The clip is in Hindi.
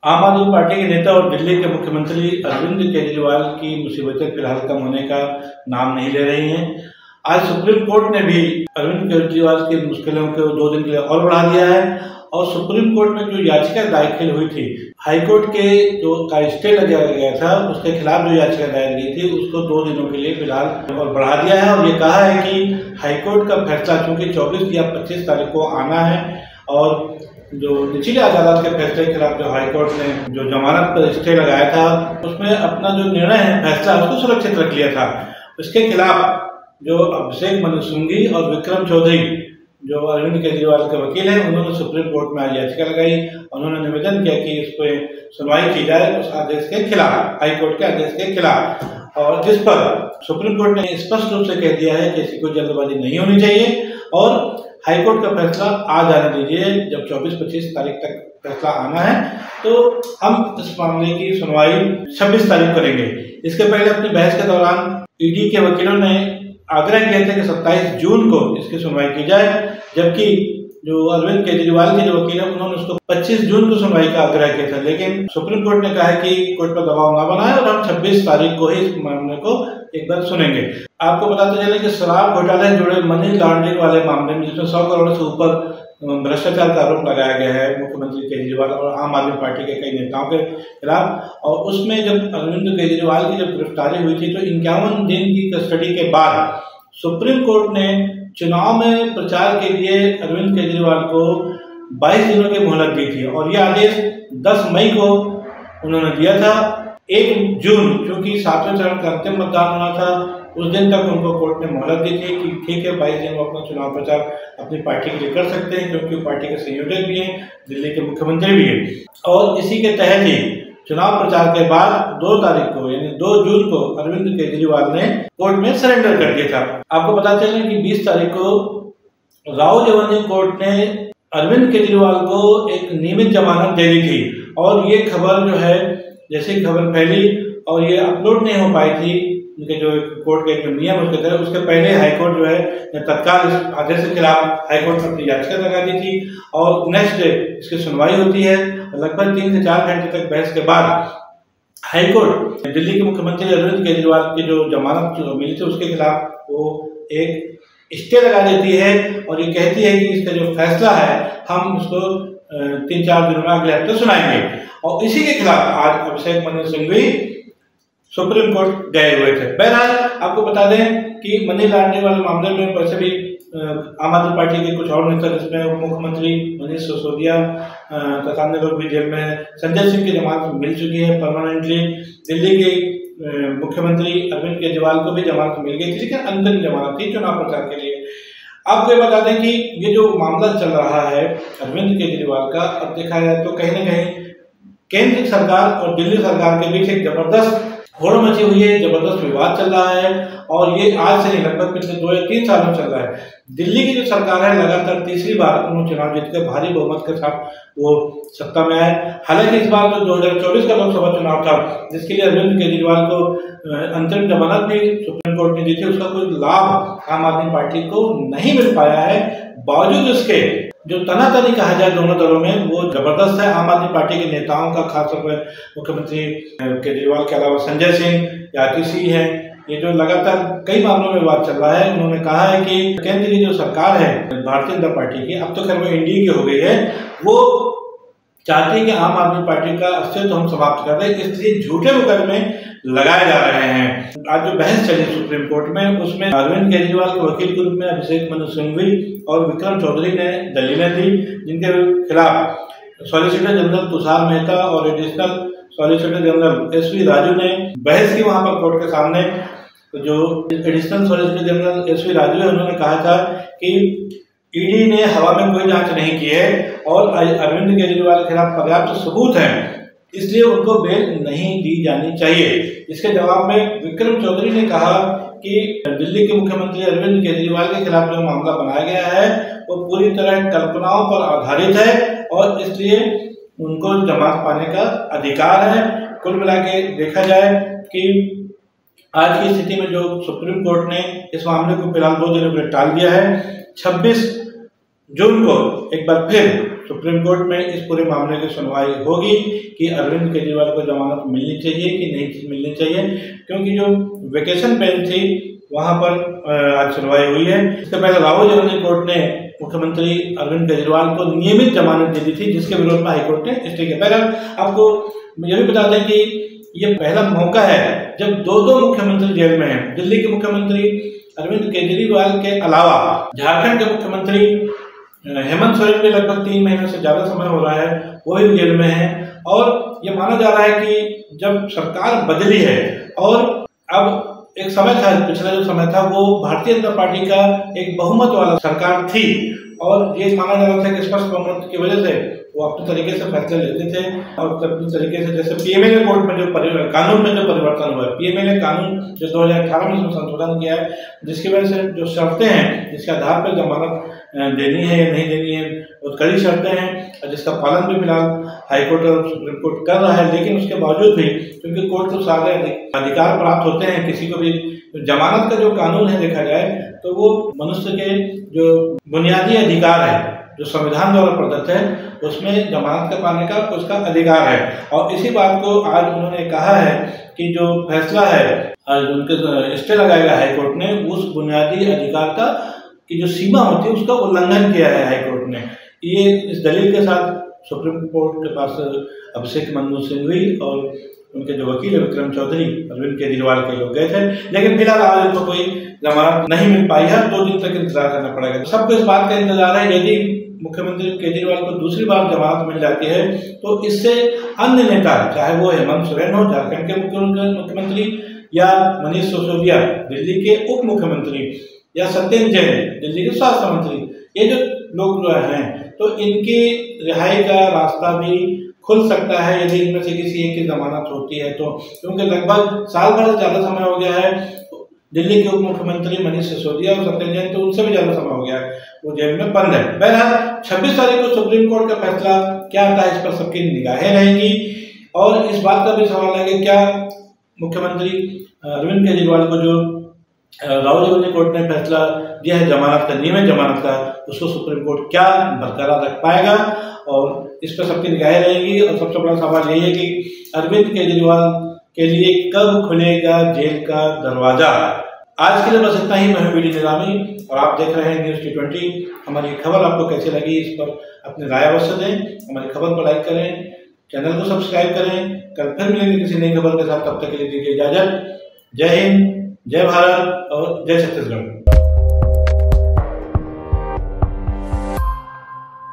आम आदमी पार्टी के नेता और दिल्ली के मुख्यमंत्री अरविंद केजरीवाल की मुसीबतें फिलहाल कम होने का नाम नहीं ले रही हैं। आज सुप्रीम कोर्ट ने भी अरविंद केजरीवाल की मुश्किलों को 2 दिन के लिए और बढ़ा दिया है और सुप्रीम कोर्ट में जो याचिका दाखिल हुई थी, हाईकोर्ट के जो का स्टे लगाया गया था, उसके खिलाफ जो याचिका दायर की थी उसको 2 दिनों के लिए फिलहाल और बढ़ा दिया है। और ये कहा है कि हाईकोर्ट का फैसला चूंकि 24 या 25 तारीख को आना है और जो निचली अदालत के फैसले के खिलाफ जो हाईकोर्ट ने जो जमानत पर स्टे लगाया था, उसमें अपना जो निर्णय है, फैसला, उसको सुरक्षित रख लिया था। उसके खिलाफ जो अभिषेक मनु सिंघवी और विक्रम चौधरी जो अरविंद केजरीवाल के वकील हैं, उन्होंने सुप्रीम कोर्ट में आज याचिका लगाई। उन्होंने निवेदन किया कि इस पर सुनवाई की जाए उस आदेश के खिलाफ, हाईकोर्ट के आदेश के खिलाफ, और जिस पर सुप्रीम कोर्ट ने स्पष्ट रूप से कह दिया है कि ऐसी कोई जल्दबाजी नहीं होनी चाहिए और हाईकोर्ट का फैसला आ जाने दीजिए। जब 24-25 तारीख तक फैसला आना है तो हम इस मामले की सुनवाई 26 तारीख करेंगे। इसके पहले अपनी बहस के दौरान ईडी के वकीलों ने आग्रह किया था कि 27 जून को इसकी सुनवाई की जाए, जबकि जो अरविंद केजरीवाल के जो वकील है उन्होंने उसको 25 जून को सुनवाई का आग्रह किया था। लेकिन सुप्रीम कोर्ट ने कहा है कि कोर्ट पर दबाव ना बनाए और हम 26 तारीख को ही इस मामले को एक बार सुनेंगे। आपको बताते चले कि शराब घोटाले से जुड़े मनी लॉन्ड्रिंग वाले मामले में, जिसमें 100 करोड़ से ऊपर भ्रष्टाचार का आरोप लगाया गया है मुख्यमंत्री केजरीवाल और आम आदमी पार्टी के कई नेताओं के खिलाफ, और उसमें जब अरविंद केजरीवाल की जब गिरफ्तारी हुई थी तो 51 दिन की कस्टडी के बाद सुप्रीम कोर्ट ने चुनाव में प्रचार के लिए अरविंद केजरीवाल को 22 दिनों की मोहलत दी थी और यह आदेश 10 मई को उन्होंने दिया था। 1 जून क्योंकि 7वें चरण का अंतिम मतदान होना था, उस दिन तक उनको कोर्ट ने मोहलत दी थी कि ठीक है, 22 दिन वो अपना चुनाव प्रचार अपनी पार्टी के लिए कर सकते हैं, क्योंकि पार्टी के संयोजक भी हैं, दिल्ली के मुख्यमंत्री भी हैं। और इसी के तहत ही चुनाव प्रचार के बाद 2 तारीख को यानी 2 जून को अरविंद केजरीवाल ने कोर्ट में सरेंडर कर दिया था। आपको पता चले कि 20 तारीख को राव रेवेन्यू कोर्ट ने अरविंद केजरीवाल को एक नियमित जमानत दे दी थी और ये खबर जो है, जैसे ही खबर फैली और ये अपलोड नहीं हो पाई थी उनके जो कोर्ट के जो नियम उसके तहत, उसके पहले हाईकोर्ट जो है तत्काल इस आदेश के खिलाफ हाईकोर्ट में अपनी याचिका लगा दी थी और नेक्स्ट डे इसकी सुनवाई होती है। लगभग 3 से 4 घंटे तक बहस के बाद हाईकोर्ट दिल्ली के मुख्यमंत्री अरविंद केजरीवाल की जो जमानत मिली थी उसके खिलाफ वो एक स्टे लगा देती है और ये कहती है कि इसका जो फैसला है हम उसको 3-4 दिनों में अगले हफ्ते सुनाएंगे। और इसी के खिलाफ आज अभिषेक मनु सिंघवी सुप्रीम कोर्ट गए हुए थे। बहरहाल आपको बता दें कि मनी लॉन्ड्रिंग वाले मामले में वैसे भी आम आदमी पार्टी के कुछ और नेता, जिसमें उप मुख्यमंत्री मनीष सिसोदिया तथा अन्य लोग भी जेल में हैं। संजय सिंह की जमानत मिल चुकी है परमानेंटली। दिल्ली के मुख्यमंत्री अरविंद केजरीवाल को भी जमानत मिल गई थी, लेकिन अंतिम जमानत थी चुनाव प्रचार के लिए। आपको ये बता दें कि ये जो मामला चल रहा है अरविंद केजरीवाल का, अब देखा जाए तो कहीं न कहीं केंद्र सरकार और दिल्ली सरकार के बीच एक जबरदस्त होड़ मची हुई है, जबरदस्त विवाद चल रहा है और ये आज से नहीं, लगभग पिछले 2 या 3 सालों चल रहा है। दिल्ली की जो सरकार है लगातार तीसरी बार उन्होंने चुनाव जीतकर भारी बहुमत के साथ वो सत्ता में आए। हालांकि इस बार जो 2024 का लोकसभा चुनाव था, जिसके लिए अरविंद केजरीवाल को अंतरिम जमानत भी सुप्रीम कोर्ट ने दी थी, उसका कोई लाभ आम आदमी पार्टी को नहीं मिल पाया है। बावजूद इसके जो तनातनी कहा जाए दोनों दलों में वो जबरदस्त है। आम आदमी पार्टी के नेताओं का, खासतौर पर मुख्यमंत्री केजरीवाल के अलावा संजय सिंह या किसी है, ये जो लगातार कई मामलों में बात चल रहा है। उन्होंने कहा है कि केंद्र की जो सरकार है भारतीय जनता पार्टी की, अब तो खैर वो एनडीए की हो गई है, वो चाहती है कि आम आदमी पार्टी का अस्तित्व हम समाप्त कर दें, इसलिए झूठे मुकदमे लगाए जा रहे हैं। आज जो बहस चली सुप्रीम कोर्ट में, उसमें अरविंद केजरीवाल के वकील के रूप में अभिषेक मनु सिंघवी और विक्रम चौधरी ने दलीलें दी, जिनके खिलाफ सॉलिसिटर जनरल तुषार मेहता और additional solicitor general SV Raju ने बहस की वहां पर कोर्ट के सामने। जो additional solicitor general SV Raju है, उन्होंने कहा था कि ईडी ने हवा में कोई जांच नहीं की है और अरविंद केजरीवाल के खिलाफ पर्याप्त सबूत हैं, इसलिए उनको बेल नहीं दी जानी चाहिए। इसके जवाब में विक्रम चौधरी ने कहा कि दिल्ली के मुख्यमंत्री अरविंद केजरीवाल के खिलाफ जो मामला बनाया गया है वो पूरी तरह कल्पनाओं पर आधारित है और इसलिए उनको जमानत पाने का अधिकार है। कुल मिला के देखा जाए कि आज की स्थिति में जो सुप्रीम कोर्ट ने इस मामले को फिलहाल 2 दिनों के लिए टाल दिया है। 26 जून को एक बार फिर सुप्रीम कोर्ट में इस पूरे मामले की सुनवाई होगी कि अरविंद केजरीवाल को जमानत मिलनी चाहिए कि नहीं मिलनी चाहिए, क्योंकि जो वेकेशन बेंच थी वहां पर आज सुनवाई हुई है। इसके पहले राहुल गांधी कोर्ट ने मुख्यमंत्री अरविंद केजरीवाल को नियमित जमानत दे दी थी, जिसके विरोध में हाईकोर्ट ने स्टे किया। बहरहाल आपको यह भी बता दें कि ये पहला मौका है जब दो मुख्यमंत्री जेल में हैं। दिल्ली के मुख्यमंत्री अरविंद केजरीवाल के अलावा झारखंड के मुख्यमंत्री हेमंत सोरेन भी लगभग 3 महीने से ज्यादा समय हो रहा है, वो भी जेल में है। और ये माना जा रहा है कि जब सरकार बदली है और अब एक समय था, पिछला जो समय था वो भारतीय जनता पार्टी का एक बहुमत वाला सरकार थी, और ये माना जा रहा था कि स्पष्ट बहुमत की वजह से वो अपने तरीके से फैसले लेते थे और अपने तरीके से, जैसे पीएमएलए कोर्ट में जो कानून में जो परिवर्तन हुआ है, पीएमएलए कानून जो 2018 में इसमें संशोधन किया है, जिसकी वजह से जो शर्तें हैं जिसके आधार पर जमानत देनी है या नहीं देनी है, वो कड़ी शर्तें हैं और जिसका पालन भी फिलहाल हाईकोर्ट और सुप्रीम कोर्ट कर रहा है। लेकिन उसके बावजूद भी क्योंकि कोर्ट को सारे अधिकार प्राप्त होते हैं, किसी को भी जमानत का जो कानून है देखा जाए तो वो मनुष्य के जो बुनियादी अधिकार है जो संविधान द्वारा प्रदत्त है, उसमें जमानत का पाने का उसका अधिकार है। और इसी बात को आज उन्होंने कहा है कि जो फैसला है आज उनके स्टे लगाएगा हाईकोर्ट ने, उस बुनियादी अधिकार का की जो सीमा होती है उसका उल्लंघन किया है हाईकोर्ट ने। ये इस दलील के साथ सुप्रीम कोर्ट के पास अभिषेक मनु सिंघवी और उनके जो वकील है विक्रम चौधरी अरविंद केजरीवाल के लोग गए थे, लेकिन फिलहाल आज उनको कोई जमानत नहीं मिल पाई है। 2 दिन तक इंतजार करना पड़ेगा। सबको इस बात का इंतजार है, यदि मुख्यमंत्री केजरीवाल को दूसरी बार जमानत मिल जाती है तो इससे अन्य नेता, चाहे वो हेमंत सोरेन हो झारखंड के मुख्यमंत्री, या मनीष सिसोदिया दिल्ली के उप मुख्यमंत्री, या सत्येंद्र जैन दिल्ली के स्वास्थ्य मंत्री, ये जो लोग जो हैं तो इनकी रिहाई का रास्ता भी खुल सकता है यदि इनमें से किसी एक की जमानत होती है तो, क्योंकि लगभग साल भर से ज्यादा समय हो गया है दिल्ली के उप मुख्यमंत्री मनीष सिसोदिया और सत्येंद्र जैन, तो उनसे भी ज्यादा समय हो गया है वो जेल में बंद है। बहरहाल 26 तारीख को सुप्रीम कोर्ट का फैसला क्या आता है इस पर सबकी निगाहें रहेंगी। और इस बात का भी सवाल है कि क्या मुख्यमंत्री अरविंद केजरीवाल को जो राहुल गांधी कोर्ट ने फैसला दिया है जमानत का, नियमित जमानत का, उसको सुप्रीम कोर्ट क्या बरकरार रख पाएगा, और इस पर सबकी निगाहें रहेंगी। और सबसे बड़ा सवाल यही है कि अरविंद केजरीवाल के लिए कब खुलेगा जेल का दरवाजा। आज के लिए बस इतना ही। मैं हूं वीडी निजामी और आप देख रहे हैं न्यूज़ T20। हमारी खबर आपको कैसी लगी इस पर अपनी राय अवश्य दें। हमारी खबर को लाइक करें, चैनल को सब्सक्राइब करें। कल फिर मिलेंगे किसी नई खबर के साथ, तब तक के लिए दीजिए इजाजत। जय हिंद, जय भारत और जय छत्तीसगढ़।